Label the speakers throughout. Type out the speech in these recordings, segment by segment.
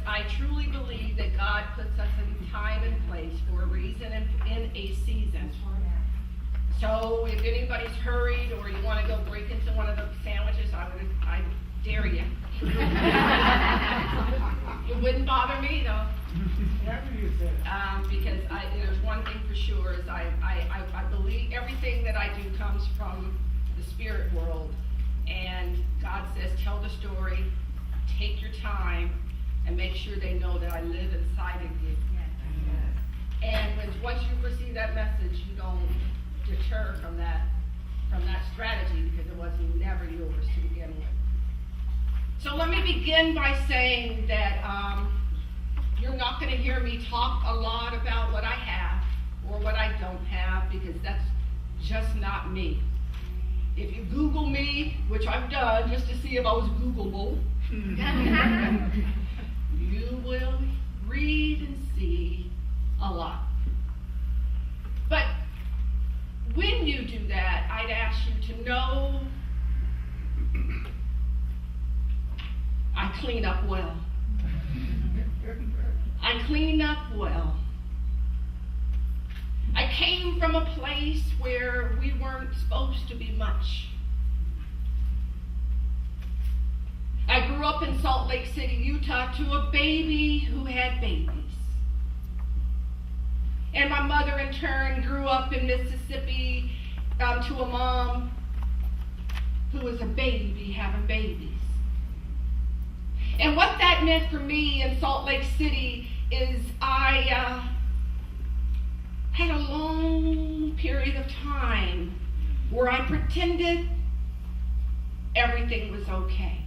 Speaker 1: I truly believe that God puts us in time and place for a reason and in a season. So if anybody's hurried or you want to go break into one of those sandwiches, I dare you. It wouldn't bother me though. Because there's one thing for sure is I believe everything that I do comes from the spirit world. And God says, tell the story, take your time, and make sure they know that I live inside of you. And once you receive that message, you don't deter from that strategy, because it was never yours to begin with. So let me begin by saying that you're not going to hear me talk a lot about what I have or what I don't have, because that's just not me. If you Google me, which I've done just to see if I was Googleable, you will read and see a lot. But when you do that, I'd ask you to know I clean up well. I clean up well. I came from a place where we weren't supposed to be much. I grew up in Salt Lake City, Utah, to a baby who had babies. And my mother, in turn, grew up in Mississippi to a mom who was a baby having babies. And what that meant for me in Salt Lake City is I had a long period of time where I pretended everything was okay.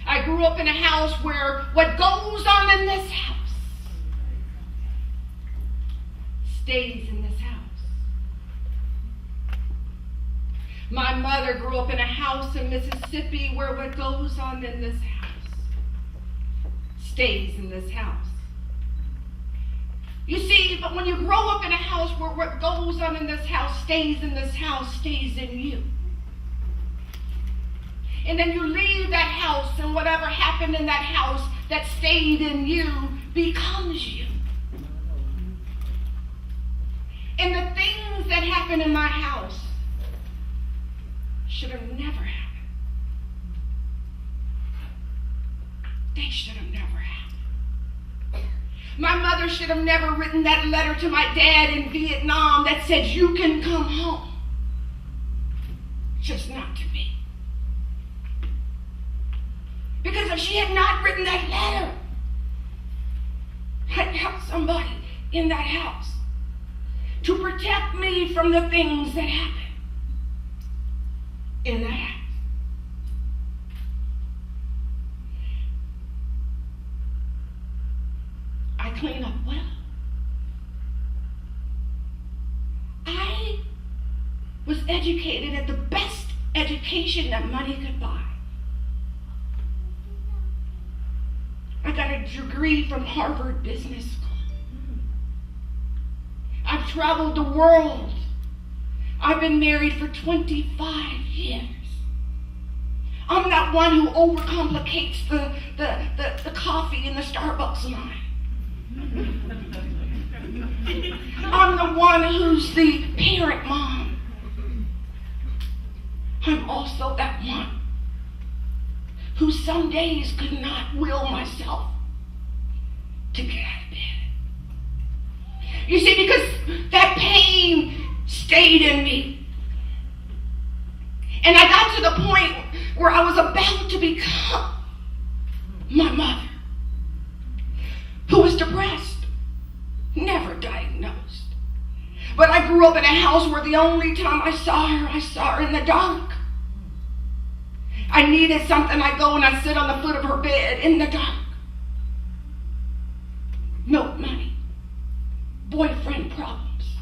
Speaker 1: I grew up in a house where what goes on in this house stays in this house. My mother grew up in a house in Mississippi where what goes on in this house stays in this house. You see, but when you grow up in a house where what goes on in this house stays in this house, stays in you. And then you leave that house, and whatever happened in that house that stayed in you becomes you. And the things that happen in my house should have never happened. They should have never happened. My mother should have never written that letter to my dad in Vietnam that said, you can come home. Just not to me. Because if she had not written that letter, I'd have somebody in that house to protect me from the things that happen in that house. I clean up well. I was educated at the best education that money could buy. I got a degree from Harvard Business School. I've traveled the world. I've been married for 25 years. I'm not one who overcomplicates the coffee in the Starbucks line. I'm the one who's the parent mom. I'm also that one who some days could not will myself to get out of bed. You see, because that pain stayed in me. And I got to the point where I was about to become my mother, who was depressed, never diagnosed. But I grew up in a house where the only time I saw her in the dark. I needed something, I go and I sit on the foot of her bed in the dark. Milk money, boyfriend problems,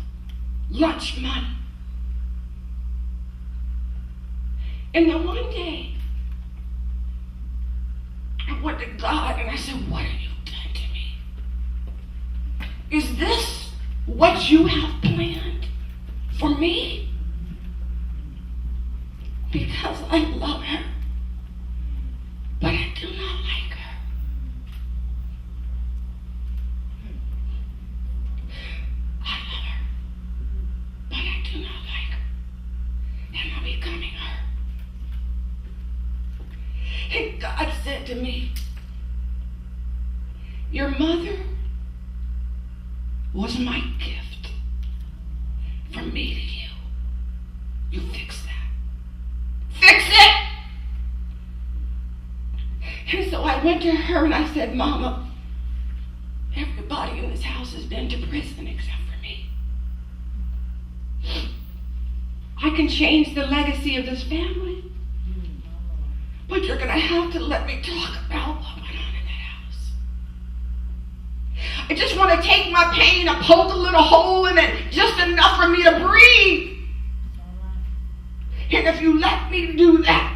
Speaker 1: lunch money. And then one day, I went to God and I said, what have you done to me? Is this what you have planned for me? Because I love her, but I do not like her. to me, your mother was my gift from me to you. You fix that. Fix it! And so I went to her and I said, Mama, everybody in this house has been to prison except for me. I can change the legacy of this family, but you're going to have to let me talk about what went on in that house. I just want to take my pain and poke a little hole in it, just enough for me to breathe. And if you let me do that,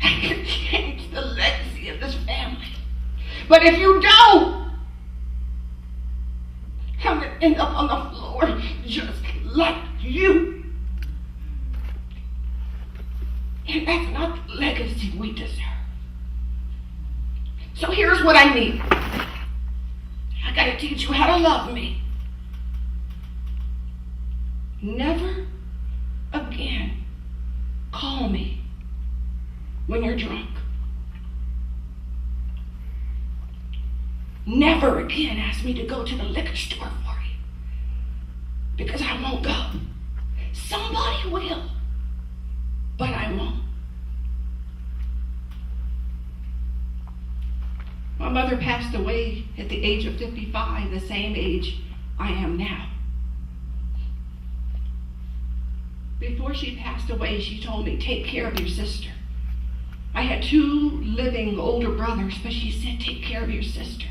Speaker 1: I can change the legacy of this family. But if you don't, I'm going to end up on the floor just like you. And that's not the legacy we deserve. So here's what I need. I got to teach you how to love me. Never again call me when you're drunk. Never again ask me to go to the liquor store for you, because I won't go. Somebody will, but I won't. My mother passed away at the age of 55, the same age I am now. Before she passed away, she told me, take care of your sister. I had 2 living older brothers, but she said, take care of your sister.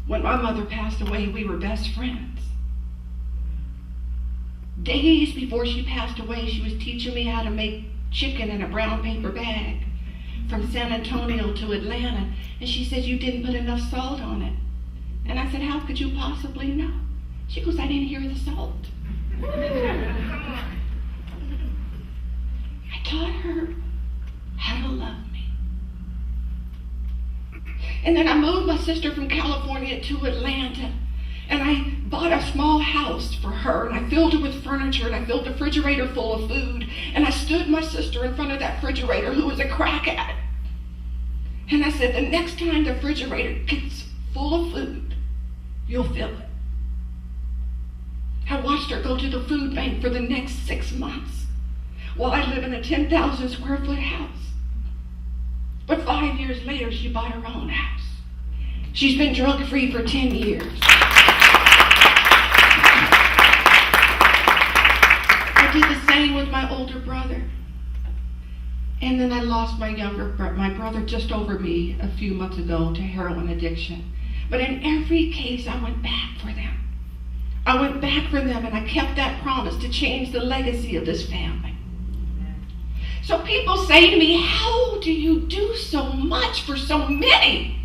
Speaker 1: When my mother passed away, we were best friends. Days before she passed away, she was teaching me how to make chicken in a brown paper bag from San Antonio to Atlanta. And she said, you didn't put enough salt on it. And I said, how could you possibly know? She goes, I didn't hear the salt. I taught her how to love me. And then I moved my sister from California to Atlanta, and I bought a small house for her, and I filled it with furniture, and I filled the refrigerator full of food, and I stood my sister in front of that refrigerator, who was a crack addict, and I said, the next time the refrigerator gets full of food, you'll fill it. I watched her go to the food bank for the next 6 months while I live in a 10,000 square foot house. But 5 years later, she bought her own house. She's been drug-free for 10 years. I did the same with my older brother. And then I lost my brother just over me a few months ago to heroin addiction. But in every case, I went back for them. I went back for them, and I kept that promise to change the legacy of this family. So people say to me, how do you do so much for so many?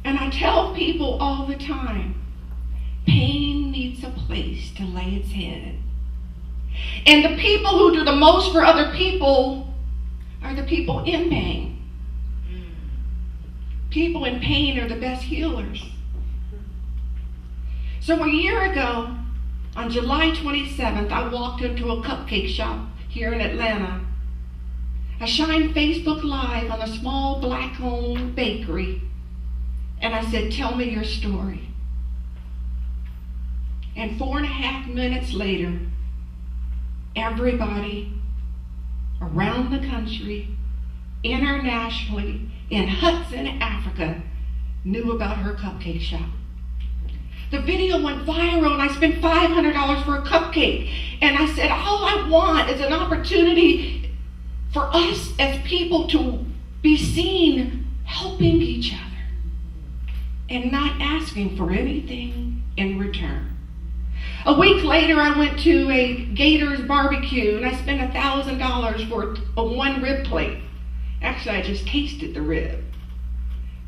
Speaker 1: And I tell people all the time, pain needs a place to lay its head. And the people who do the most for other people are the people in pain. People in pain are the best healers. So a year ago, on July 27th, I walked into a cupcake shop here in Atlanta. I shined Facebook Live on a small black-owned bakery, and I said, tell me your story. And 4.5 minutes later, everybody around the country, internationally, in Hudson, Africa, knew about her cupcake shop. The video went viral, and I spent $500 for a cupcake. And I said, all I want is an opportunity for us as people to be seen helping each other and not asking for anything in return. A week later, I went to a Gators barbecue, and I spent $1,000 for a 1 rib plate. Actually, I just tasted the rib.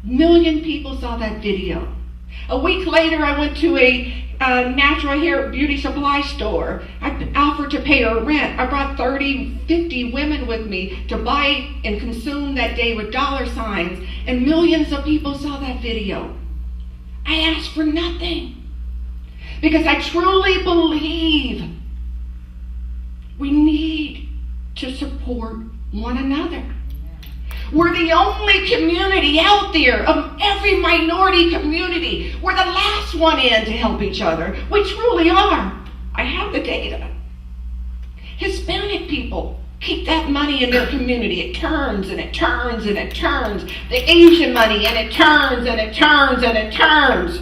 Speaker 1: 1 million people saw that video. A week later, I went to a natural hair beauty supply store. I offered to pay her rent. I brought 30, 50 women with me to buy and consume that day with dollar signs, and millions of people saw that video. I asked for nothing because I truly believe we need to support one another. We're the only community out there of every minority community. We're the last one in to help each other. We truly are. I have the data. Hispanic people keep that money in their community. It turns and it turns and it turns. The Asian money, and it turns and it turns and it turns.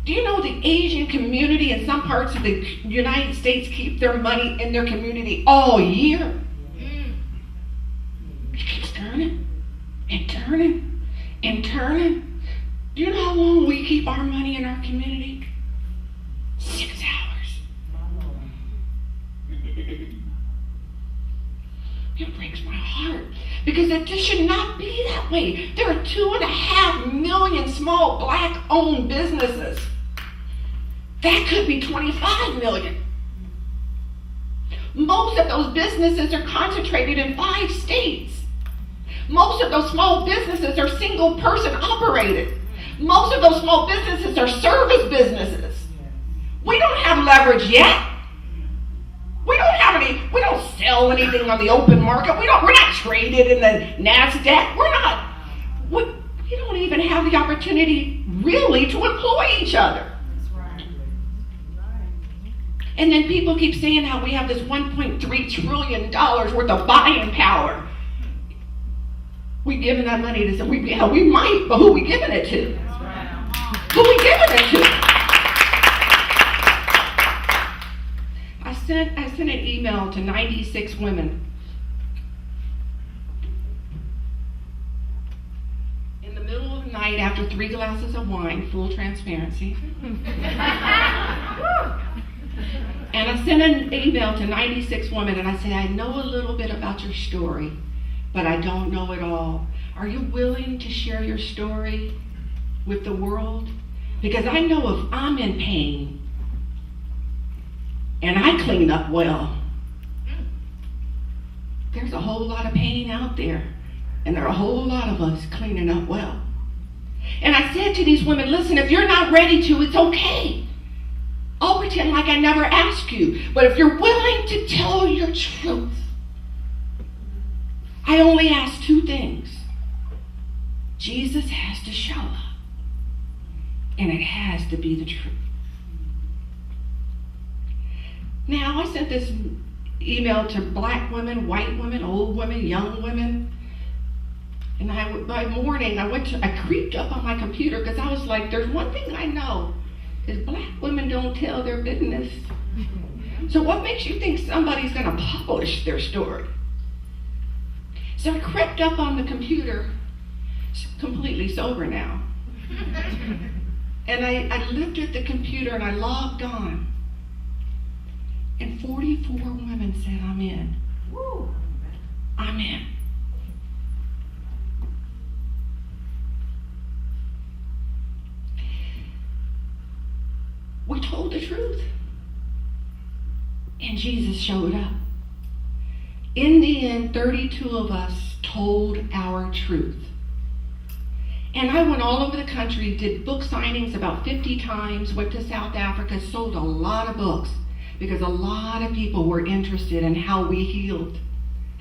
Speaker 1: Do you know the Asian community in some parts of the United States keep their money in their community all year? It keeps turning and turning and turning. Do you know how long we keep our money in our community? 6 hours. It breaks my heart because it just should not be that way. There are 2.5 million small black-owned businesses. That could be 25 million. Most of those businesses are concentrated in 5 states. Most of those small businesses are single-person operated. Most of those small businesses are service businesses. We don't have leverage yet. We don't sell anything on the open market. We're not traded in the NASDAQ. We don't even have the opportunity really to employ each other. And then people keep saying how we have this $1.3 trillion worth of buying power. We giving that money to some, we might, but who we giving it to? Who we giving it to? I sent an email to 96 women. In the middle of the night after 3 glasses of wine, full transparency. And I sent an email to 96 women and I said, I know a little bit about your story, but I don't know it all. Are you willing to share your story with the world? Because I know if I'm in pain and I clean up well, there's a whole lot of pain out there, and there are a whole lot of us cleaning up well. And I said to these women, listen, if you're not ready to, it's okay. I'll pretend like I never asked you. But if you're willing to tell your truth, I only ask 2 things. Jesus has to show up, and it has to be the truth. Now, I sent this email to black women, white women, old women, young women. And by morning, I creeped up on my computer because I was like, there's one thing I know, is black women don't tell their business. So what makes you think somebody's going to publish their story? So I crept up on the computer, completely sober now. And I looked at the computer and I logged on. And 44 women said, I'm in. Woo. I'm in. We told the truth. And Jesus showed up. In the end, 32 of us told our truth. And I went all over the country, did book signings about 50 times, went to South Africa, sold a lot of books because a lot of people were interested in how we healed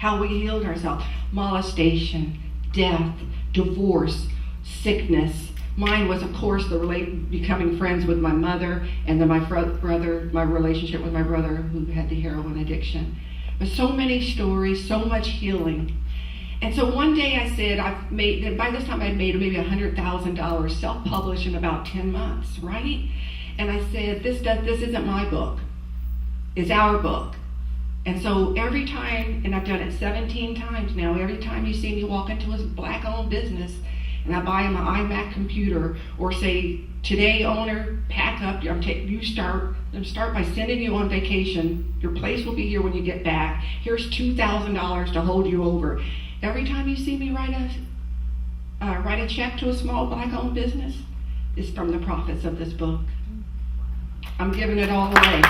Speaker 1: ourselves. Molestation, death, divorce, sickness. Mine was, of course, becoming friends with my mother, and then my relationship with my brother who had the heroin addiction. But so many stories, so much healing. And so one day I said, by this time I'd made maybe $100,000 self-published in about 10 months, right? And I said, this isn't my book, it's our book. And so every time, and I've done it 17 times now, every time you see me walk into a black-owned business and I buy them an iMac computer or say, today owner, pack up, start by sending you on vacation. Your place will be here when you get back. Here's $2,000 to hold you over. Every time you see me write a check to a small black-owned business, it's from the profits of this book. I'm giving it all away.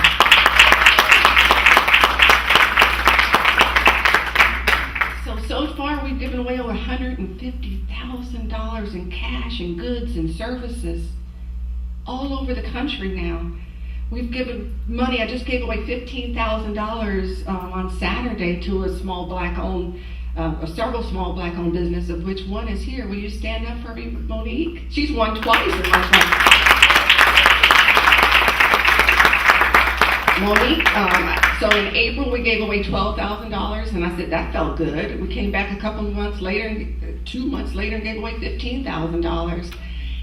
Speaker 1: So far we've given away over $150,000 in cash and goods and services all over the country now. We've given money. I just gave away $15,000 on Saturday to a small black-owned
Speaker 2: several small black-owned businesses, of which one is here. Will you stand up for me, Monique? She's won twice in my life. Monique, so in April we gave away $12,000, and I said that felt good. We came back a couple of months later, 2 months later, and gave away $15,000.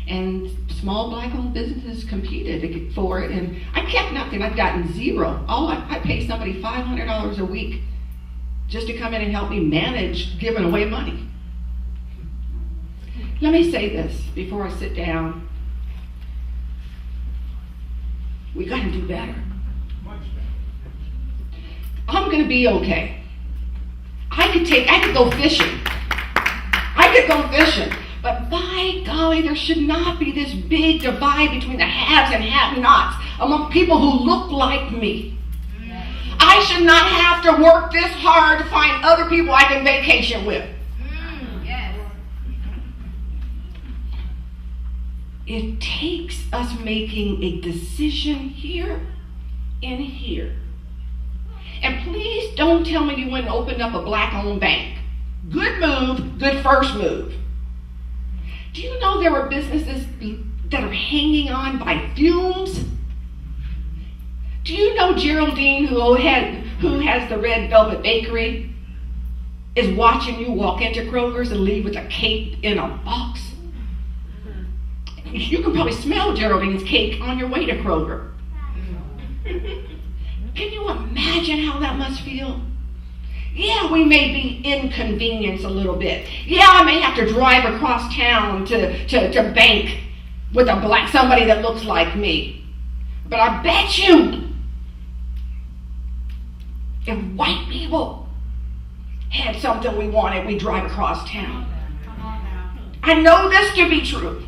Speaker 2: And small black-owned businesses competed for it, and I kept nothing. I've gotten zero. I pay somebody $500 a week just to come in and help me manage giving away money. Let me say this before I sit down. We got to do better. I'm going to be okay. I could go fishing. But by golly, there should not be this big divide between the haves and have-nots among people who look like me. I should not have to work this hard to find other people I can vacation with.
Speaker 3: Yes.
Speaker 2: It takes us making a decision here and here. And please don't tell me you went and opened up a black-owned bank. Good move, good first move. Do you know there are businesses that are hanging on by fumes? Do you know Geraldine, who has the Red Velvet Bakery, is watching you walk into Kroger's and leave with a cake in a box? You can probably smell Geraldine's cake on your way to Kroger. Can you imagine how that must feel? Yeah, we may be inconvenienced a little bit. Yeah, I may have to drive across town to bank with somebody that looks like me. But I bet you, if white people had something we wanted, we'd drive across town. I know this to be true.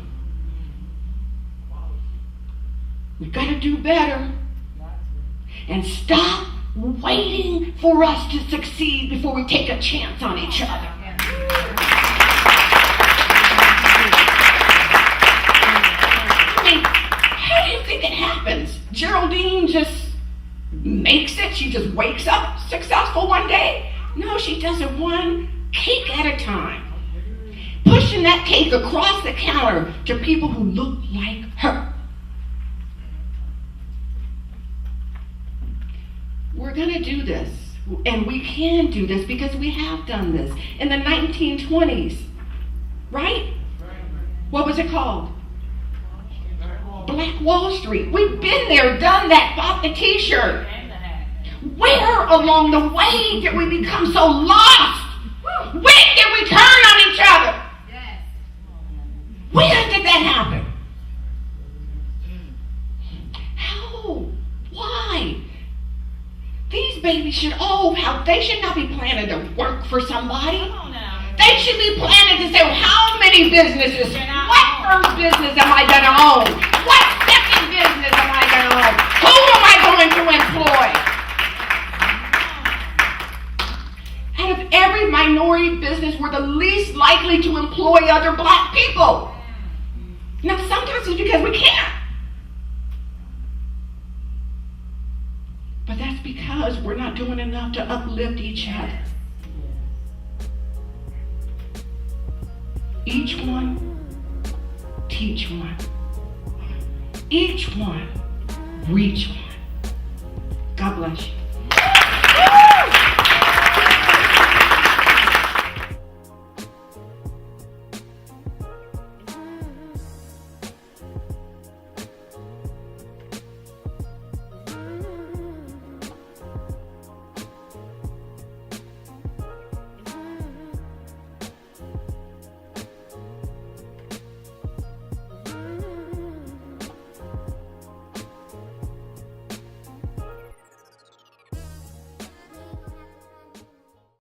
Speaker 2: We've got to do better. And stop waiting for us to succeed before we take a chance on each other. I mean, how do you think it happens? Geraldine just makes it? She just wakes up successful one day? No, she does it one cake at a time. Pushing that cake across the counter to people who look like her. We're going to do this, and we can do this because we have done this in the 1920s, right? What was it called? Black Wall Street. We've been there, done that, bought the t-shirt. Where along the way did we become so lost? When did we turn on each other? When did that happen? How? Why? These babies should they should not be planning to work for somebody. They should be planning to say, well, how many businesses? What first business am I going to own? What second business am I going to own? Who am I going to employ? Out of every minority business, we're the least likely to employ other black people. Now, sometimes it's because we can't. But that's because we're not doing enough to uplift each other. Each one, teach one. Each one, reach one. God bless you.